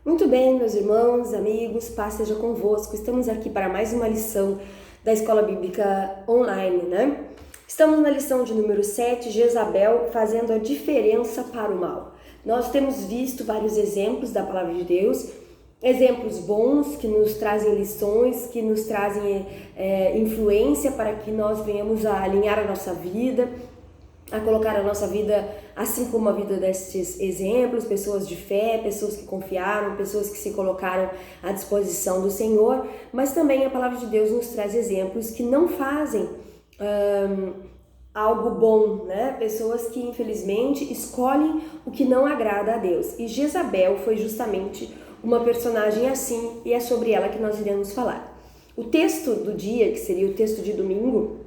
Muito bem, meus irmãos, amigos, paz seja convosco. Estamos aqui para mais uma lição da Escola Bíblica Online, né? Estamos na lição de número 7, Jezabel fazendo a diferença para o mal. Nós temos visto vários exemplos da Palavra de Deus, exemplos bons que nos trazem lições, que nos trazem influência para que nós venhamos a alinhar a nossa vida, a colocar a nossa vida assim como a vida destes exemplos, pessoas de fé, pessoas que confiaram, pessoas que se colocaram à disposição do Senhor, mas também a Palavra de Deus nos traz exemplos que não fazem algo bom, né? Pessoas que infelizmente escolhem o que não agrada a Deus. E Jezabel foi justamente uma personagem assim, e é sobre ela que nós iremos falar. O texto do dia, que seria o texto de domingo,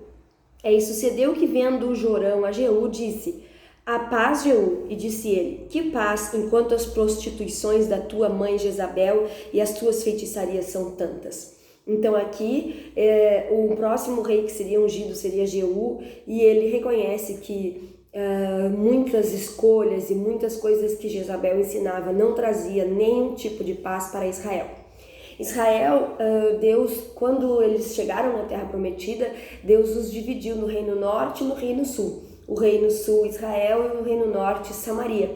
e sucedeu que vendo Jorão a Jeú, disse: a paz, Jeú, e disse ele: que paz, enquanto as prostituições da tua mãe Jezabel e as tuas feitiçarias são tantas. Então aqui o próximo rei que seria ungido seria Jeú, e ele reconhece que muitas escolhas e muitas coisas que Jezabel ensinava não trazia nenhum tipo de paz para Israel. Deus, quando eles chegaram na Terra Prometida, Deus os dividiu no Reino Norte e no Reino Sul. O Reino Sul, Israel, e o Reino Norte, Samaria.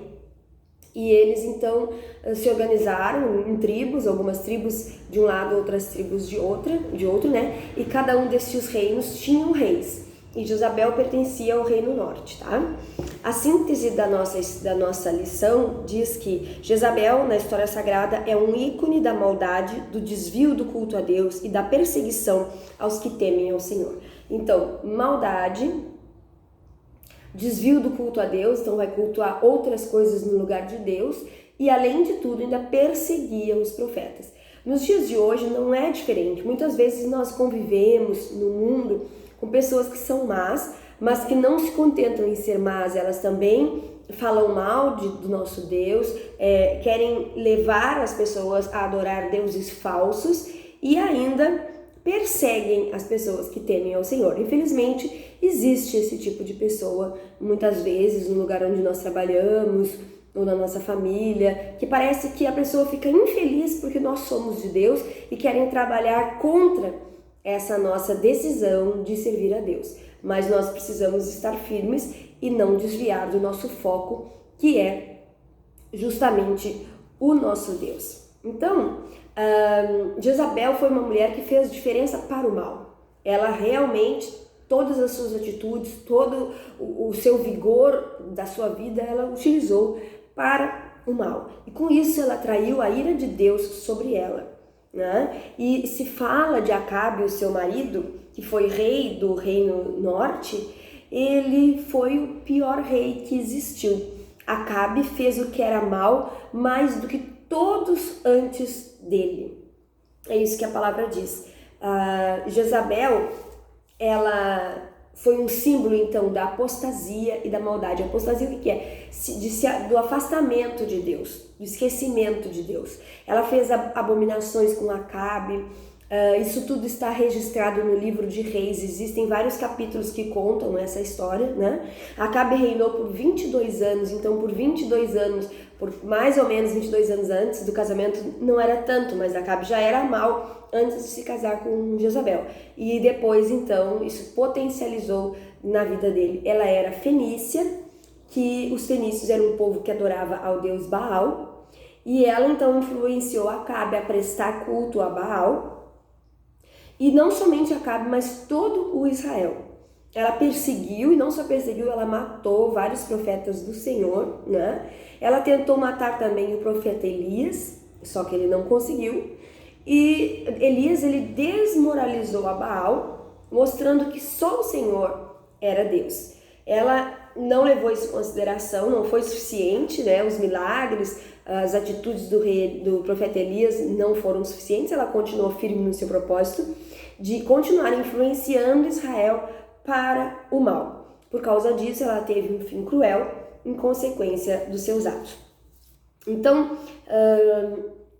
E eles então se organizaram em tribos, algumas tribos de um lado, outras tribos de outro, né? E cada um destes reinos tinham reis. E Jezabel pertencia ao Reino Norte, tá? A síntese da nossa lição diz que Jezabel, na história sagrada, é um ícone da maldade, do desvio do culto a Deus e da perseguição aos que temem ao Senhor. Então, maldade, desvio do culto a Deus, então vai cultuar outras coisas no lugar de Deus, e além de tudo ainda perseguia os profetas. Nos dias de hoje não é diferente. Muitas vezes nós convivemos no mundo com pessoas que são más, mas que não se contentam em ser más, elas também falam mal do nosso Deus, querem levar as pessoas a adorar deuses falsos e ainda perseguem as pessoas que temem ao Senhor. Infelizmente, existe esse tipo de pessoa, muitas vezes, no lugar onde nós trabalhamos, ou na nossa família, que parece que a pessoa fica infeliz porque nós somos de Deus e querem trabalhar contra essa nossa decisão de servir a Deus. Mas nós precisamos estar firmes e não desviar do nosso foco, que é justamente o nosso Deus. Então, Jezabel foi uma mulher que fez diferença para o mal. Ela realmente, todas as suas atitudes, todo o seu vigor da sua vida, ela utilizou para o mal. E com isso ela atraiu a ira de Deus sobre ela, né? E se fala de Acabe, o seu marido, que foi rei do Reino Norte, ele foi o pior rei que existiu. Acabe fez o que era mal mais do que todos antes dele. É isso que a palavra diz. Jezabel, ela foi um símbolo então da apostasia e da maldade. A apostasia o que é? Do afastamento de Deus, do esquecimento de Deus. Ela fez abominações com Acabe. Isso tudo está registrado no livro de Reis. Existem vários capítulos que contam essa história, né? Acabe reinou por 22 anos, então por 22 anos, por mais ou menos 22 anos antes do casamento, não era tanto, mas Acabe já era mau antes de se casar com Jezabel. E depois, então, isso potencializou na vida dele. Ela era fenícia, que os fenícios eram um povo que adorava ao deus Baal, e ela então influenciou Acabe a prestar culto a Baal. E não somente Acabe, mas todo o Israel. Ela perseguiu, e não só perseguiu, ela matou vários profetas do Senhor, né? Ela tentou matar também o profeta Elias, só que ele não conseguiu. E Elias, ele desmoralizou a Baal, mostrando que só o Senhor era Deus. Ela não levou isso em consideração, não foi suficiente, né? Os milagres, as atitudes do profeta Elias não foram suficientes. Ela continuou firme no seu propósito de continuar influenciando Israel para o mal. Por causa disso, ela teve um fim cruel em consequência dos seus atos. Então,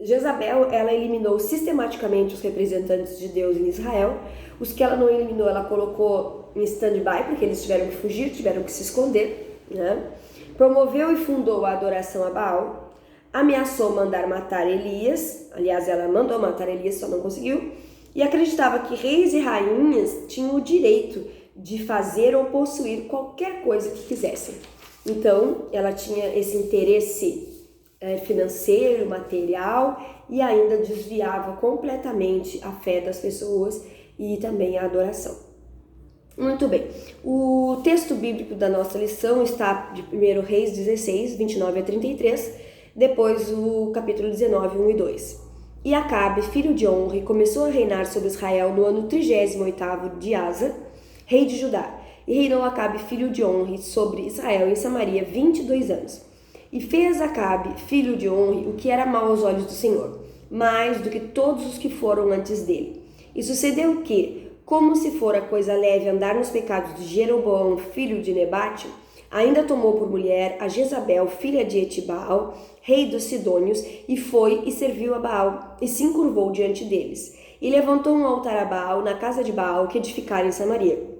Jezabel, ela eliminou sistematicamente os representantes de Deus em Israel. Os que ela não eliminou, ela colocou em stand-by, porque eles tiveram que fugir, tiveram que se esconder, né? Promoveu e fundou a adoração a Baal. ameaçou mandar matar Elias, aliás, ela mandou matar Elias, só não conseguiu, e acreditava que reis e rainhas tinham o direito de fazer ou possuir qualquer coisa que quisessem. Então, ela tinha esse interesse financeiro, material, e ainda desviava completamente a fé das pessoas e também a adoração. Muito bem, o texto bíblico da nossa lição está de 1 Reis 16, 29 a 33, depois o capítulo 19, 1 e 2. E Acabe, filho de Onri, começou a reinar sobre Israel no ano 38º de Asa, rei de Judá. E reinou Acabe, filho de Onri, sobre Israel em Samaria 22 anos. E fez Acabe, filho de Onri, o que era mau aos olhos do Senhor, mais do que todos os que foram antes dele. E sucedeu que, como se fora coisa leve andar nos pecados de Jeroboão, filho de Nebate, ainda tomou por mulher a Jezabel, filha de Etbaal, rei dos Sidônios, e foi e serviu a Baal, e se encurvou diante deles. E levantou um altar a Baal na casa de Baal, que edificara em Samaria.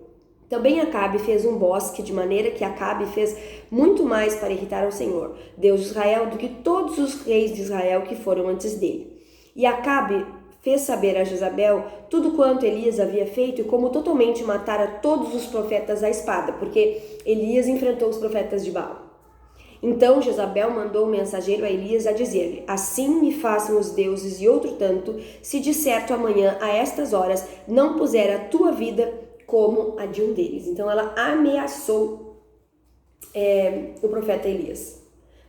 Também Acabe fez um bosque, de maneira que Acabe fez muito mais para irritar ao Senhor, Deus de Israel, do que todos os reis de Israel que foram antes dele. E Acabe fez saber a Jezabel tudo quanto Elias havia feito e como totalmente matara todos os profetas à espada, porque Elias enfrentou os profetas de Baal. Então Jezabel mandou um mensageiro a Elias a dizer-lhe: assim me façam os deuses e outro tanto, se de certo amanhã a estas horas não puser a tua vida como a de um deles. Então ela ameaçou o profeta Elias.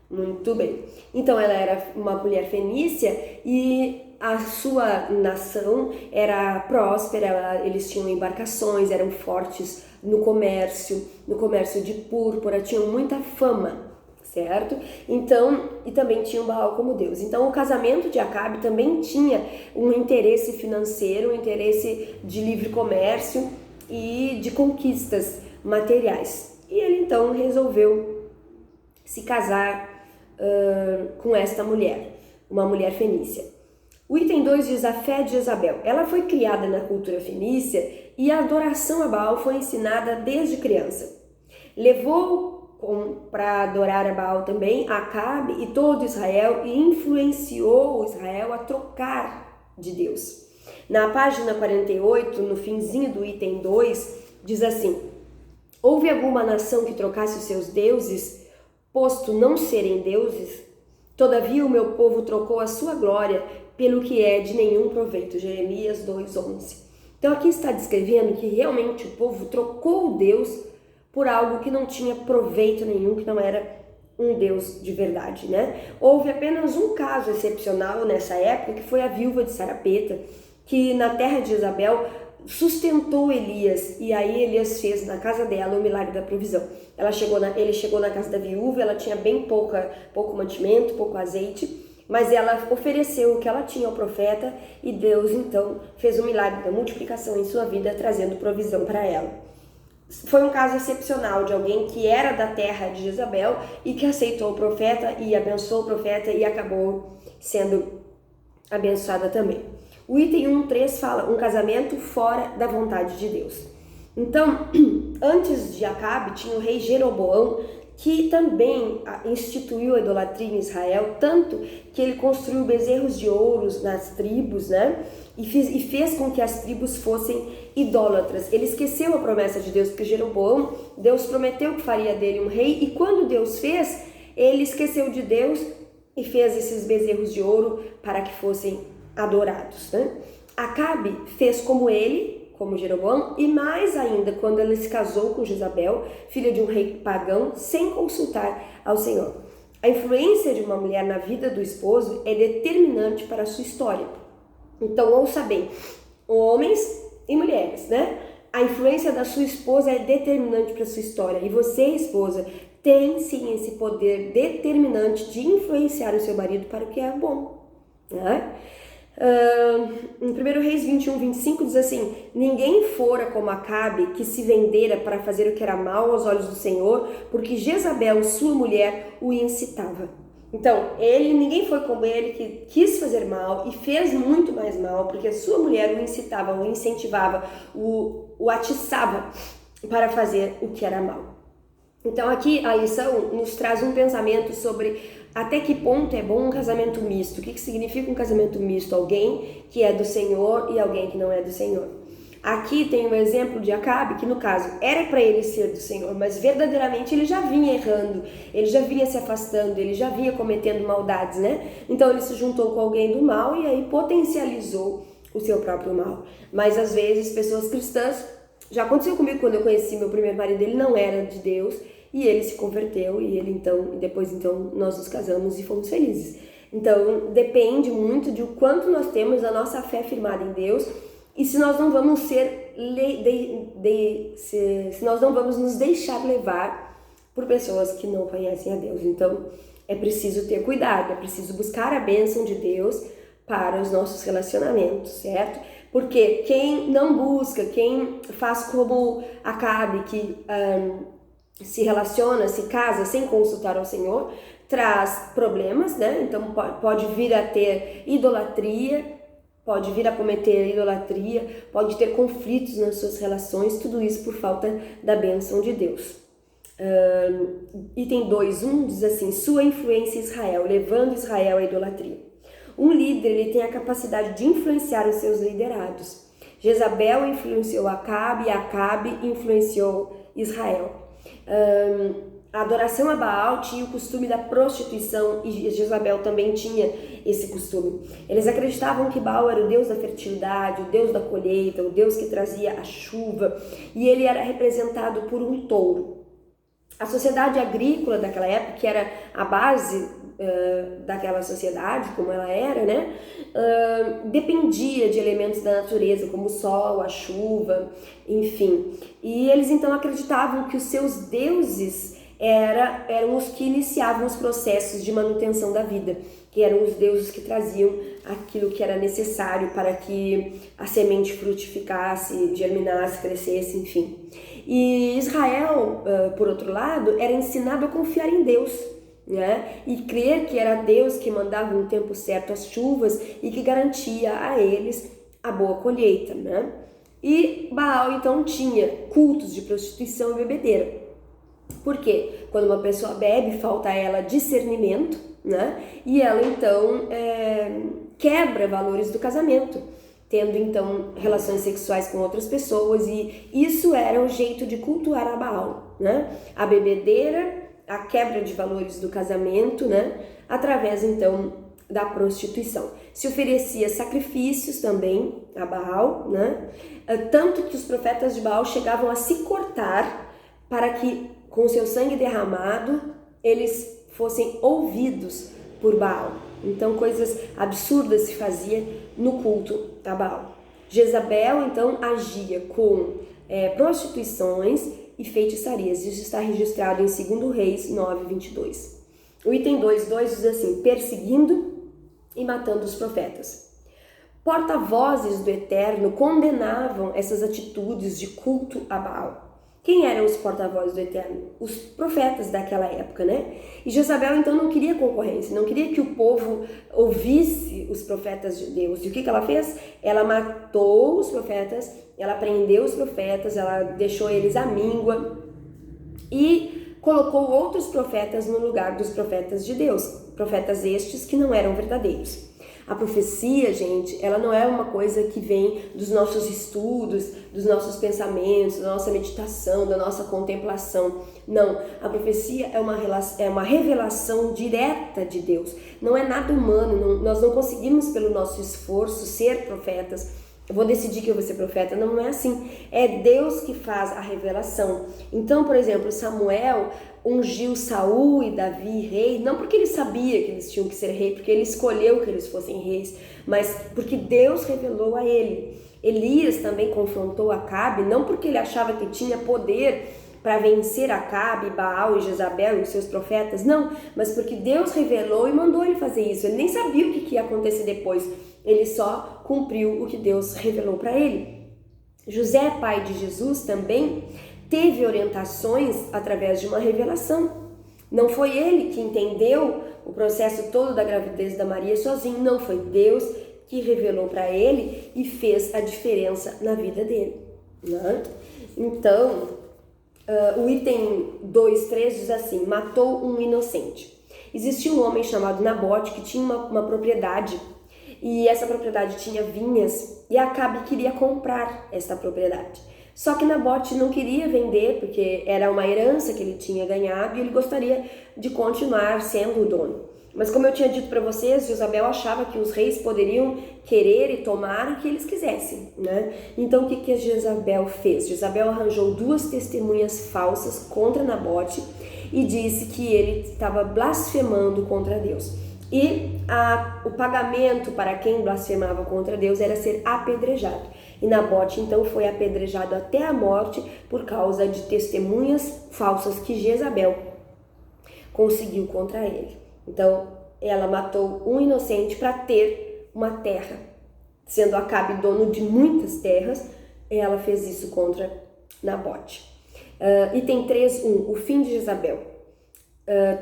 Muito bem. Então ela era uma mulher fenícia e a sua nação era próspera, eles tinham embarcações, eram fortes no comércio de púrpura, tinham muita fama, certo? Então, e também tinham Baal como Deus. Então o casamento de Acabe também tinha um interesse financeiro, um interesse de livre comércio e de conquistas materiais. E ele então resolveu se casar com esta mulher, uma mulher fenícia. O item 2 diz a fé de Jezabel. Ela foi criada na cultura fenícia e a adoração a Baal foi ensinada desde criança. Levou para adorar a Baal também Acabe e todo Israel e influenciou Israel a trocar de Deus. Na página 48, no finzinho do item 2, diz assim: houve alguma nação que trocasse os seus deuses, posto não serem deuses? Todavia o meu povo trocou a sua glória pelo que é de nenhum proveito. Jeremias 2:11. Então aqui está descrevendo que realmente o povo trocou Deus por algo que não tinha proveito nenhum, que não era um Deus de verdade, né? Houve apenas um caso excepcional nessa época, que foi a viúva de Sarapeta, que na terra de Jezabel sustentou Elias, e aí Elias fez na casa dela o milagre da provisão. Ele chegou na casa da viúva, ela tinha bem pouco mantimento, pouco azeite, mas ela ofereceu o que ela tinha ao profeta e Deus então fez o milagre da multiplicação em sua vida, trazendo provisão para ela. Foi um caso excepcional de alguém que era da terra de Jezabel e que aceitou o profeta e abençoou o profeta e acabou sendo abençoada também. O item 1.3 fala um casamento fora da vontade de Deus. Então, antes de Acabe, tinha o rei Jeroboão, que também instituiu a idolatria em Israel, tanto que ele construiu bezerros de ouro nas tribos, né? E fez com que as tribos fossem idólatras. Ele esqueceu a promessa de Deus, porque Jeroboão, Deus prometeu que faria dele um rei, e quando Deus fez, ele esqueceu de Deus e fez esses bezerros de ouro para que fossem adorados, né? Acabe fez como Jeroboão, e mais ainda quando ele se casou com Jezabel, filha de um rei pagão, sem consultar ao Senhor. A influência de uma mulher na vida do esposo é determinante para a sua história. Então ouça bem, homens e mulheres, né? A influência da sua esposa é determinante para a sua história, e você, esposa, tem sim esse poder determinante de influenciar o seu marido para o que é bom, né? Em 1 Reis 21:25 diz assim: ninguém fora como Acabe, que se vendera para fazer o que era mal aos olhos do Senhor, porque Jezabel, sua mulher, o incitava. Então, ninguém foi como ele, que quis fazer mal e fez muito mais mal, porque a sua mulher o incitava, o incentivava, o atiçava para fazer o que era mal. Então aqui a lição nos traz um pensamento sobre Até que ponto é bom um casamento misto? O que significa um casamento misto? Alguém que é do Senhor e alguém que não é do Senhor. Aqui tem um exemplo de Acabe, que no caso era para ele ser do Senhor, mas verdadeiramente ele já vinha errando, ele já vinha se afastando, ele já vinha cometendo maldades, né? Então ele se juntou com alguém do mal e aí potencializou o seu próprio mal. Mas às vezes pessoas cristãs, já aconteceu comigo quando eu conheci meu primeiro marido, ele não era de Deus e ele se converteu e ele depois nós nos casamos e fomos felizes. Então depende muito de o quanto nós temos a nossa fé firmada em Deus. E se nós não vamos se nós não vamos nos deixar levar por pessoas que não conhecem a Deus. Então, é preciso ter cuidado, é preciso buscar a bênção de Deus para os nossos relacionamentos, certo? Porque quem não busca, quem faz como Acabe, que se relaciona, se casa sem consultar ao Senhor, traz problemas, né? Então, pode vir a ter idolatria, pode vir a cometer idolatria, pode ter conflitos nas suas relações, tudo isso por falta da bênção de Deus. Item 2.1 diz assim: sua influência em Israel, levando Israel à idolatria. Um líder, ele tem a capacidade de influenciar os seus liderados. Jezabel influenciou Acabe e Acabe influenciou Israel. A adoração a Baal tinha o costume da prostituição e Jezabel também tinha esse costume. Eles acreditavam que Baal era o deus da fertilidade, o deus da colheita, o deus que trazia a chuva, e ele era representado por um touro. A sociedade agrícola daquela época, que era a base daquela sociedade, como ela era, né, dependia de elementos da natureza, como o sol, a chuva, enfim. E eles então acreditavam que os seus deuses eram os que iniciavam os processos de manutenção da vida, que eram os deuses que traziam aquilo que era necessário para que a semente frutificasse, germinasse, crescesse, enfim. E Israel, por outro lado, era ensinado a confiar em Deus, né? E crer que era Deus que mandava no tempo certo as chuvas e que garantia a eles a boa colheita, né? E Baal então tinha cultos de prostituição e bebedeira. Por quê? Quando uma pessoa bebe, falta a ela discernimento, né? E ela então quebra valores do casamento, tendo então relações sexuais com outras pessoas, e isso era o jeito de cultuar a Baal, né? A bebedeira, a quebra de valores do casamento, né? Através então da prostituição. Se oferecia sacrifícios também a Baal, né? Tanto que os profetas de Baal chegavam a se cortar para que com seu sangue derramado eles fossem ouvidos por Baal. Então coisas absurdas se fazia no culto a Baal. Jezabel então agia com prostituições e feitiçarias. Isso está registrado em 2 Reis 9:22. O item 2.2 diz assim: perseguindo e matando os profetas. Porta-vozes do Eterno condenavam essas atitudes de culto a Baal. Quem eram os porta-vozes do Eterno? Os profetas daquela época, né? E Jezabel então não queria concorrência, não queria que o povo ouvisse os profetas de Deus. E o que ela fez? Ela matou os profetas, ela prendeu os profetas, ela deixou eles à míngua e colocou outros profetas no lugar dos profetas de Deus. Profetas estes que não eram verdadeiros. A profecia, gente, ela não é uma coisa que vem dos nossos estudos, dos nossos pensamentos, da nossa meditação, da nossa contemplação. Não, a profecia é uma revelação direta de Deus. Não é nada humano, nós não conseguimos pelo nosso esforço ser profetas. Eu vou decidir que eu vou ser profeta. Não é assim. É Deus que faz a revelação. Então, por exemplo, Samuel ungiu Saul e Davi rei, não porque ele sabia que eles tinham que ser rei, porque ele escolheu que eles fossem reis, mas porque Deus revelou a ele. Elias também confrontou Acabe, não porque ele achava que tinha poder para vencer Acabe, Baal e Jezabel e os seus profetas, não, mas porque Deus revelou e mandou ele fazer isso. Ele nem sabia o que ia acontecer depois, ele só cumpriu o que Deus revelou para ele. José, pai de Jesus, também teve orientações através de uma revelação. Não foi ele que entendeu o processo todo da gravidez da Maria sozinho, não, foi Deus que revelou para ele e fez a diferença na vida dele, né? Então, o item 2.3 diz assim: matou um inocente. Existia um homem chamado Nabote que tinha uma propriedade, e essa propriedade tinha vinhas, e Acabe queria comprar essa propriedade. Só que Nabote não queria vender, porque era uma herança que ele tinha ganhado e ele gostaria de continuar sendo o dono. Mas como eu tinha dito para vocês, Jezabel achava que os reis poderiam querer e tomar o que eles quisessem, né? Então o que a Jezabel fez? Jezabel arranjou 2 testemunhas falsas contra Nabote e disse que ele estava blasfemando contra Deus. E o pagamento para quem blasfemava contra Deus era ser apedrejado. E Nabote então foi apedrejado até a morte por causa de testemunhas falsas que Jezabel conseguiu contra ele. Então ela matou um inocente para ter uma terra. Sendo Acabe dono de muitas terras, ela fez isso contra Nabote. Item 3.1, o fim de Jezabel.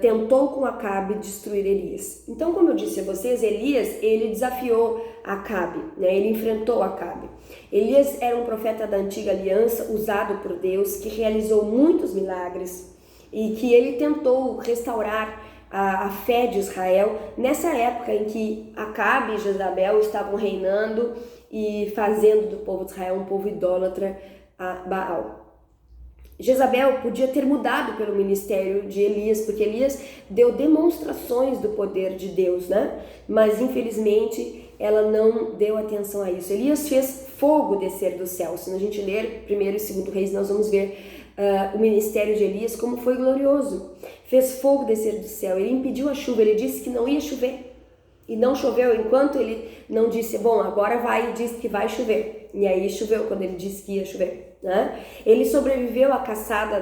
Tentou com Acabe destruir Elias. Então, como eu disse a vocês, Elias, ele desafiou Acabe, né? Ele enfrentou Acabe. Elias era um profeta da antiga aliança, usado por Deus, que realizou muitos milagres e que ele tentou restaurar a fé de Israel nessa época em que Acabe e Jezabel estavam reinando e fazendo do povo de Israel um povo idólatra a Baal. Jezabel podia ter mudado pelo ministério de Elias, porque Elias deu demonstrações do poder de Deus, né? Mas infelizmente ela não deu atenção a isso. Elias fez fogo descer do céu. Se a gente ler 1º e 2º Reis, nós vamos ver o ministério de Elias como foi glorioso. Fez fogo descer do céu, ele impediu a chuva, ele disse que não ia chover. E não choveu enquanto ele não disse, bom, agora vai e diz que vai chover. E aí choveu quando ele disse que ia chover, né? Ele sobreviveu à caçada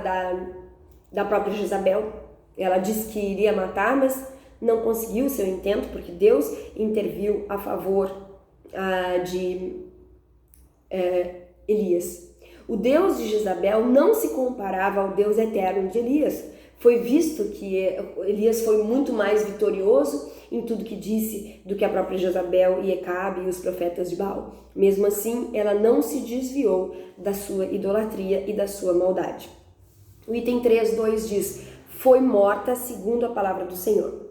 da própria Jezabel. Ela disse que iria matar, mas não conseguiu o seu intento, porque Deus interviu a favor de Elias. O Deus de Jezabel não se comparava ao Deus eterno de Elias. Foi visto que Elias foi muito mais vitorioso em tudo que disse do que a própria Jezabel e Acabe e os profetas de Baal. Mesmo assim, ela não se desviou da sua idolatria e da sua maldade. O item 3.2 diz, foi morta segundo a palavra do Senhor.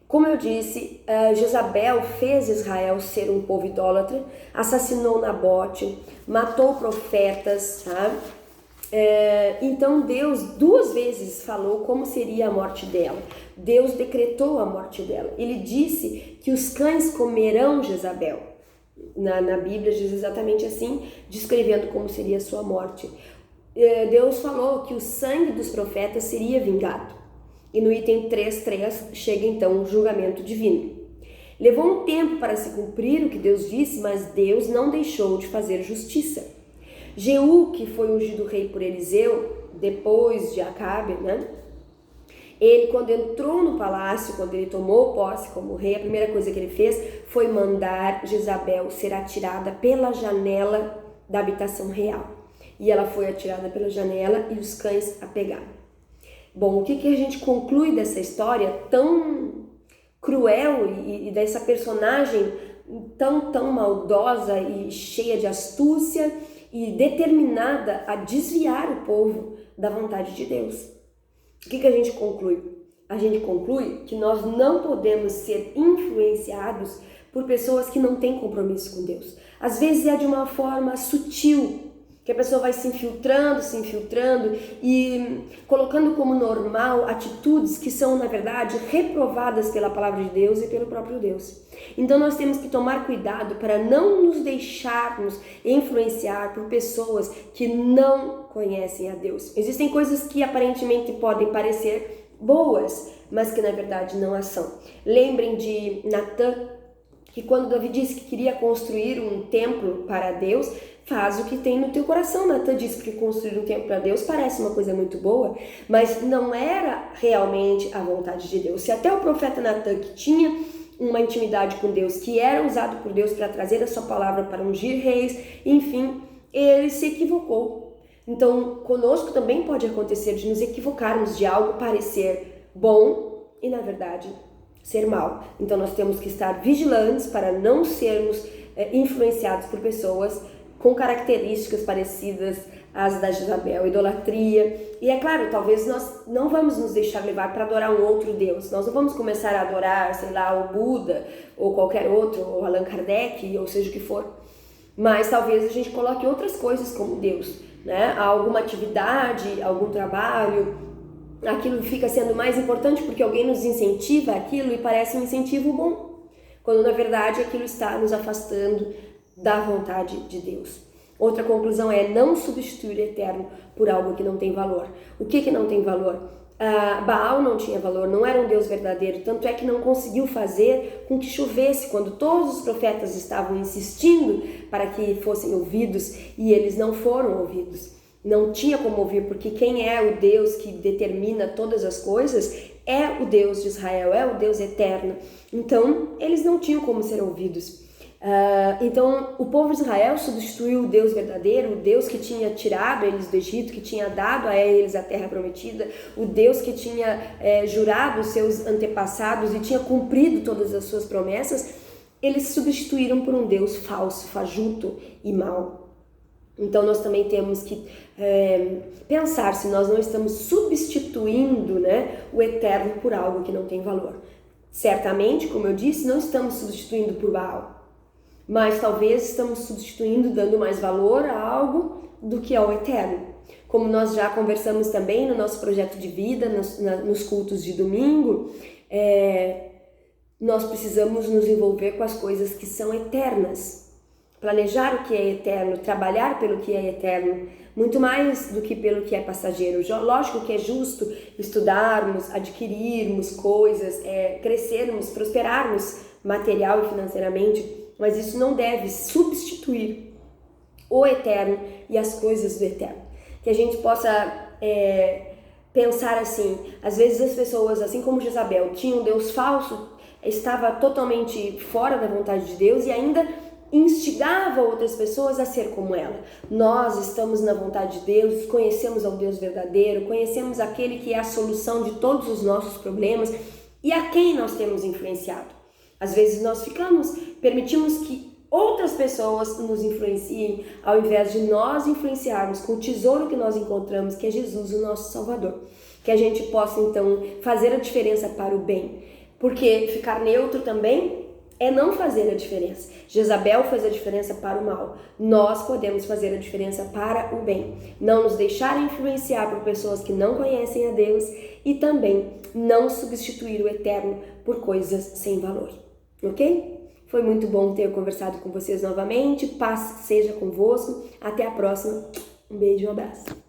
Como eu disse, Jezabel fez Israel ser um povo idólatra, assassinou Nabote, matou profetas, tá? Então Deus 2 vezes falou como seria a morte dela. Deus decretou a morte dela. Ele disse que os cães comerão Jezabel. Na Bíblia diz exatamente assim, descrevendo como seria a sua morte. Deus falou que o sangue dos profetas seria vingado. E no item 3.3 chega então o julgamento divino. Levou um tempo para se cumprir o que Deus disse, mas Deus não deixou de fazer justiça. Jeú, que foi ungido rei por Eliseu, depois de Acabe, né? Ele, quando entrou no palácio, quando ele tomou posse como rei, a primeira coisa que ele fez foi mandar Jezabel ser atirada pela janela da habitação real. E ela foi atirada pela janela e os cães a pegaram. Bom, o que a gente conclui dessa história tão cruel e dessa personagem tão maldosa e cheia de astúcia e determinada a desviar o povo da vontade de Deus? O que a gente conclui? A gente conclui que nós não podemos ser influenciados por pessoas que não têm compromisso com Deus. Às vezes é de uma forma sutil, que a pessoa vai se infiltrando e colocando como normal atitudes que são, na verdade, reprovadas pela palavra de Deus e pelo próprio Deus. Então nós temos que tomar cuidado para não nos deixarmos influenciar por pessoas que não conhecem a Deus. Existem coisas que aparentemente podem parecer boas, mas que na verdade não a são. Lembrem de Natã, que quando Davi disse que queria construir um templo para Deus, faz o que tem no teu coração. Natã disse que construir um templo para Deus parece uma coisa muito boa, mas não era realmente a vontade de Deus. Se até o profeta Natã, que tinha uma intimidade com Deus, que era usado por Deus para trazer a sua palavra para ungir reis, enfim, ele se equivocou. Então, conosco também pode acontecer de nos equivocarmos, de algo parecer bom e, na verdade, ser mal. Então, nós temos que estar vigilantes para não sermos influenciados por pessoas com características parecidas as da Jezabel, idolatria. E é claro, talvez nós não vamos nos deixar levar para adorar um outro Deus. Nós não vamos começar a adorar, sei lá, o Buda ou qualquer outro, ou Allan Kardec, ou seja o que for. Mas talvez a gente coloque outras coisas como Deus, né? Alguma atividade, algum trabalho, aquilo fica sendo mais importante porque alguém nos incentiva aquilo e parece um incentivo bom, quando na verdade aquilo está nos afastando da vontade de Deus. Outra conclusão é não substituir o eterno por algo que não tem valor. O que não tem valor? Baal não tinha valor, não era um Deus verdadeiro, tanto é que não conseguiu fazer com que chovesse quando todos os profetas estavam insistindo para que fossem ouvidos e eles não foram ouvidos. Não tinha como ouvir, porque quem é o Deus que determina todas as coisas é o Deus de Israel, é o Deus eterno. Então, eles não tinham como ser ouvidos. Então, o povo de Israel substituiu o Deus verdadeiro, o Deus que tinha tirado eles do Egito, que tinha dado a eles a terra prometida, o Deus que tinha jurado os seus antepassados e tinha cumprido todas as suas promessas. Eles substituíram por um Deus falso, fajuto e mau. Então nós também temos que pensar se nós não estamos substituindo, né, o eterno por algo que não tem valor. Certamente, como eu disse, não estamos substituindo por Baal, mas talvez estamos substituindo, dando mais valor a algo do que ao eterno. Como nós já conversamos também no nosso projeto de vida, nos cultos de domingo, nós precisamos nos envolver com as coisas que são eternas. Planejar o que é eterno, trabalhar pelo que é eterno, muito mais do que pelo que é passageiro. Lógico que é justo estudarmos, adquirirmos coisas, crescermos, prosperarmos material e financeiramente, mas isso não deve substituir o eterno e as coisas do eterno. Que a gente possa pensar assim, às vezes as pessoas, assim como Jezabel, tinham um Deus falso, estava totalmente fora da vontade de Deus e ainda instigava outras pessoas a ser como ela. Nós estamos na vontade de Deus, conhecemos ao Deus verdadeiro, conhecemos aquele que é a solução de todos os nossos problemas e a quem nós temos influenciado. Às vezes nós permitimos que outras pessoas nos influenciem, ao invés de nós influenciarmos com o tesouro que nós encontramos, que é Jesus, o nosso Salvador. Que a gente possa então fazer a diferença para o bem, porque ficar neutro também é não fazer a diferença. Jezabel fez a diferença para o mal. Nós podemos fazer a diferença para o bem. Não nos deixar influenciar por pessoas que não conhecem a Deus e também não substituir o eterno por coisas sem valor. Ok? Foi muito bom ter conversado com vocês novamente. Paz seja convosco. Até a próxima. Um beijo e um abraço.